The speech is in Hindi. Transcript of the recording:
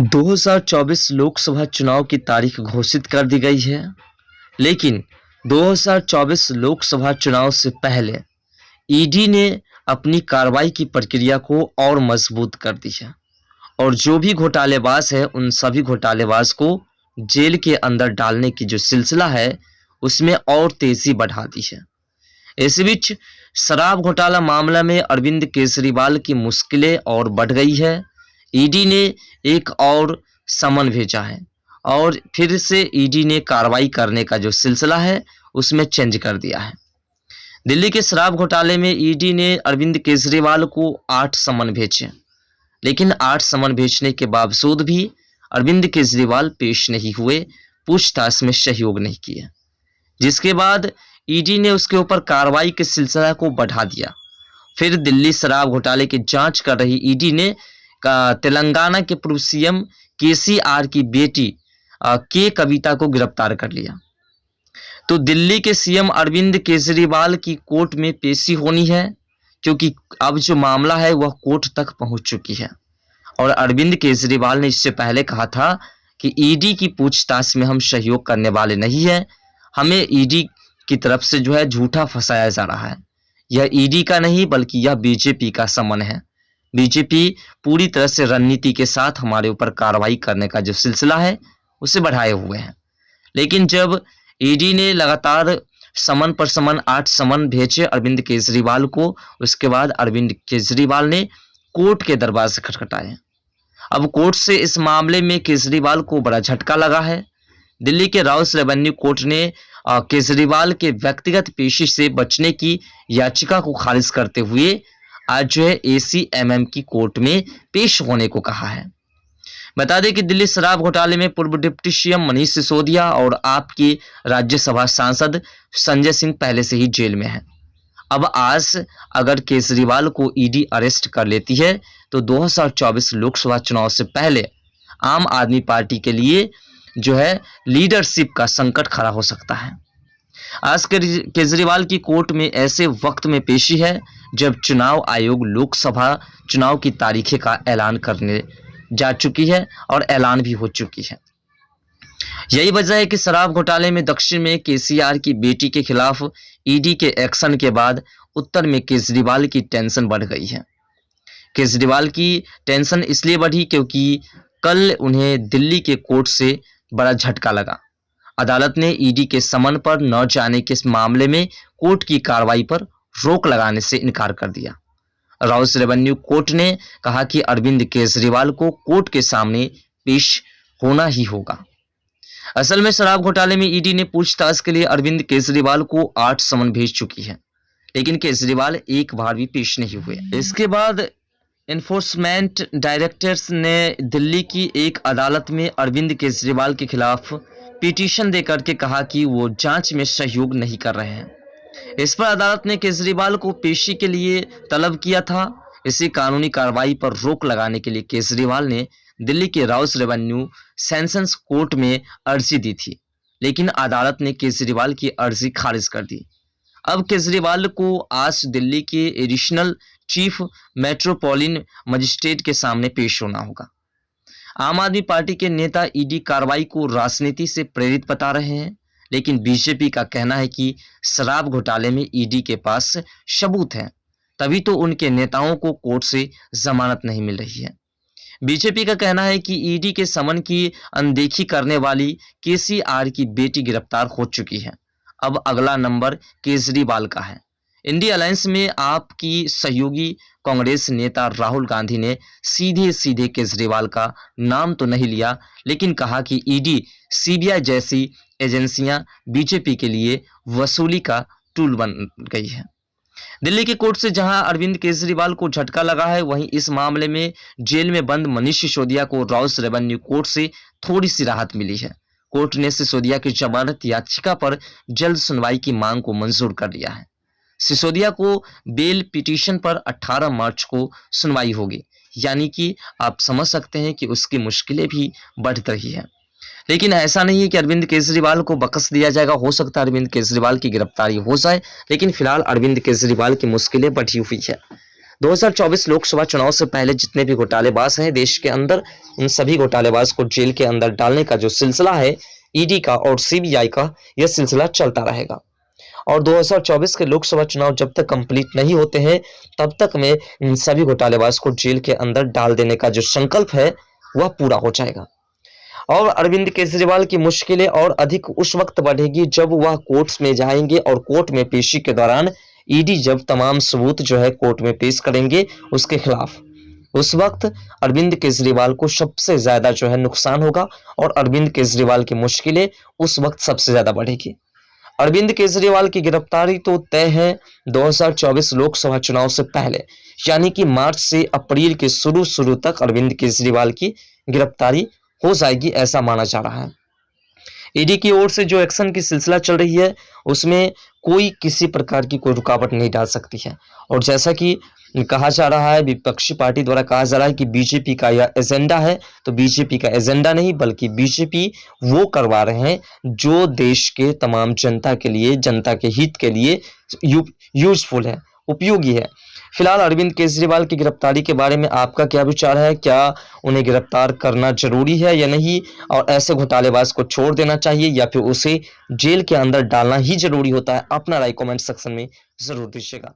2024 लोकसभा चुनाव की तारीख घोषित कर दी गई है, लेकिन 2024 लोकसभा चुनाव से पहले ईडी ने अपनी कार्रवाई की प्रक्रिया को और मजबूत कर दी है और जो भी घोटालेबाज है उन सभी घोटालेबाज को जेल के अंदर डालने की जो सिलसिला है उसमें और तेजी बढ़ा दी है। इस बीच शराब घोटाला मामला में अरविंद केजरीवाल की मुश्किलें और बढ़ गई है। ईडी ने एक और समन भेजा है और फिर से ईडी ने कार्रवाई करने का जो सिलसिला है उसमें चेंज कर दिया है। दिल्ली के शराब घोटाले में ईडी ने अरविंद केजरीवाल को 8 समन भेजे, लेकिन 8 समन भेजने के बावजूद भी अरविंद केजरीवाल पेश नहीं हुए, पूछताछ में सहयोग नहीं किए, जिसके बाद ईडी ने उसके ऊपर कार्रवाई के सिलसिला को बढ़ा दिया। फिर दिल्ली शराब घोटाले की जांच कर रही ईडी ने तेलंगाना के पूर्व सीएम केसीआर की बेटी के कविता को गिरफ्तार कर लिया। तो दिल्ली के सीएम अरविंद केजरीवाल की कोर्ट में पेशी होनी है, क्योंकि अब जो मामला है वह कोर्ट तक पहुंच चुकी है। और अरविंद केजरीवाल ने इससे पहले कहा था कि ईडी की पूछताछ में हम सहयोग करने वाले नहीं हैं, हमें ईडी की तरफ से जो है झूठा फंसाया जा रहा है। यह ईडी का नहीं बल्कि यह बीजेपी का समन है। बीजेपी पूरी तरह से रणनीति के साथ हमारे ऊपर कार्रवाई करने का जो सिलसिला है उसे बढ़ाए हुए हैं। लेकिन जब ईडी ने लगातार समन पर समन 8 समन भेजे अरविंद केजरीवाल को, उसके बाद अरविंद केजरीवाल ने कोर्ट के दरवाजे खटखटाए। अब कोर्ट से इस मामले में केजरीवाल को बड़ा झटका लगा है। दिल्ली के राउस रेवेन्यू कोर्ट ने केजरीवाल के व्यक्तिगत पेशी से बचने की याचिका को खारिज करते हुए आज जो है एसीएमएम की कोर्ट में पेश होने को कहा है। बता दें कि दिल्ली शराब घोटाले में पूर्व डिप्टी सीएम मनीष सिसोदिया और आप के राज्यसभा सांसद संजय सिंह पहले से ही जेल में हैं। अब आज अगर केजरीवाल को ईडी अरेस्ट कर लेती है तो 2024 लोकसभा चुनाव से पहले आम आदमी पार्टी के लिए जो है लीडरशिप का संकट खड़ा हो सकता है। आज केजरीवाल की कोर्ट में ऐसे वक्त में पेशी है जब चुनाव आयोग लोकसभा चुनाव की तारीखें का ऐलान करने जा चुकी है और ऐलान भी हो चुकी है। यही वजह है कि शराब घोटाले में दक्षिण में केसीआर की बेटी के खिलाफ ईडी के एक्शन के बाद उत्तर में केजरीवाल की टेंशन बढ़ गई है। केजरीवाल की टेंशन इसलिए बढ़ी क्योंकि कल उन्हें दिल्ली के कोर्ट से बड़ा झटका लगा। अदालत ने ईडी के समन पर न जाने के मामले में कोर्ट की कार्रवाई पर रोक लगाने से इनकार कर दिया। राउस रेवेन्यू कोर्ट ने कहा कि अरविंद केजरीवाल को कोर्ट के सामने पेश होना ही होगा। असल में शराब घोटाले में ईडी ने पूछताछ के लिए अरविंद केजरीवाल को 8 समन भेज चुकी है, लेकिन केजरीवाल एक बार भी पेश नहीं हुए। इसके बाद एनफोर्समेंट डायरेक्टर्स ने दिल्ली की एक अदालत में अरविंद केजरीवाल के खिलाफ पिटीशन देकर के कहा कि वो जांच में सहयोग नहीं कर रहे हैं। इस पर अदालत ने केजरीवाल को पेशी के लिए तलब किया था। इसी कानूनी कार्रवाई पर रोक लगाने के लिए केजरीवाल ने दिल्ली के राउस रेवेन्यू सेशंस कोर्ट में अर्जी दी थी, लेकिन अदालत ने केजरीवाल की अर्जी खारिज कर दी। अब केजरीवाल को आज दिल्ली के एडिशनल चीफ मेट्रोपॉलिटन मजिस्ट्रेट के सामने पेश होना होगा। आम आदमी पार्टी के नेता ईडी कार्रवाई को राजनीति से प्रेरित बता रहे हैं, लेकिन बीजेपी का कहना है कि शराब घोटाले में ईडी के पास सबूत हैं, तभी तो उनके नेताओं को कोर्ट से जमानत नहीं मिल रही है। बीजेपी का कहना है कि ईडी के समन की अनदेखी करने वाली केसीआर की बेटी गिरफ्तार हो चुकी है। अब अगला नंबर केजरीवाल का है। इंडिया अलायंस में आपकी सहयोगी कांग्रेस नेता राहुल गांधी ने सीधे सीधे केजरीवाल का नाम तो नहीं लिया, लेकिन कहा कि ईडी, सीबीआई जैसी एजेंसियां बीजेपी के लिए वसूली का टूल बन गई है। दिल्ली की कोर्ट से जहां अरविंद केजरीवाल को झटका लगा है, वहीं इस मामले में जेल में बंद मनीष सिसोदिया को राउस रेवेन्यू कोर्ट से थोड़ी सी राहत मिली है। कोर्ट ने सिसोदिया की जमानत याचिका पर जल्द सुनवाई की मांग को मंजूर कर लिया है। सिसोदिया को बेल पिटीशन पर 18 मार्च को सुनवाई होगी, यानी कि आप समझ सकते हैं कि उसकी मुश्किलें भी बढ़ रही है। लेकिन ऐसा नहीं है कि अरविंद केजरीवाल को बख्श दिया जाएगा। हो सकता है अरविंद केजरीवाल की गिरफ्तारी हो जाए, लेकिन फिलहाल अरविंद केजरीवाल की मुश्किलें बढ़ी हुई है। 2024 लोकसभा चुनाव से पहले जितने भी घोटालेबाज हैं देश के अंदर, उन सभी घोटालेबाज को जेल के अंदर डालने का जो सिलसिला है ईडी का और सीबीआई का, यह सिलसिला चलता रहेगा। और 2024 के लोकसभा चुनाव जब तक कंप्लीट नहीं होते हैं तब तक में इन सभी घोटालेबाज को जेल के अंदर डाल देने का जो संकल्प है वह पूरा हो जाएगा। और अरविंद केजरीवाल की मुश्किलें और अधिक उस वक्त बढ़ेगी जब वह कोर्ट्स में जाएंगे और कोर्ट में पेशी के दौरान ईडी जब तमाम सबूत जो है कोर्ट में पेश करेंगे उसके खिलाफ, उस वक्त अरविंद केजरीवाल को सबसे ज्यादा जो है नुकसान होगा और अरविंद केजरीवाल की मुश्किलें उस वक्त सबसे ज्यादा बढ़ेगी। अरविंद केजरीवाल की गिरफ्तारी तो तय है 2024 लोकसभा चुनाव से पहले, यानी कि मार्च से अप्रैल के शुरू तक अरविंद केजरीवाल की गिरफ्तारी हो जाएगी, ऐसा माना जा रहा है। ईडी की ओर से जो एक्शन की सिलसिला चल रही है उसमें कोई किसी प्रकार की कोई रुकावट नहीं डाल सकती है। और जैसा कि कहा जा रहा है, विपक्षी पार्टी द्वारा कहा जा रहा है कि बीजेपी का यह एजेंडा है, तो बीजेपी का एजेंडा नहीं बल्कि बीजेपी वो करवा रहे हैं जो देश के तमाम जनता के लिए, जनता के हित के लिए यूजफुल है, उपयोगी है। फिलहाल अरविंद केजरीवाल की गिरफ्तारी के बारे में आपका क्या विचार है? क्या उन्हें गिरफ्तार करना जरूरी है या नहीं, और ऐसे घोटालेबाज को छोड़ देना चाहिए या फिर उसे जेल के अंदर डालना ही जरूरी होता है? अपना राय कमेंट सेक्शन में जरूर दीजिएगा।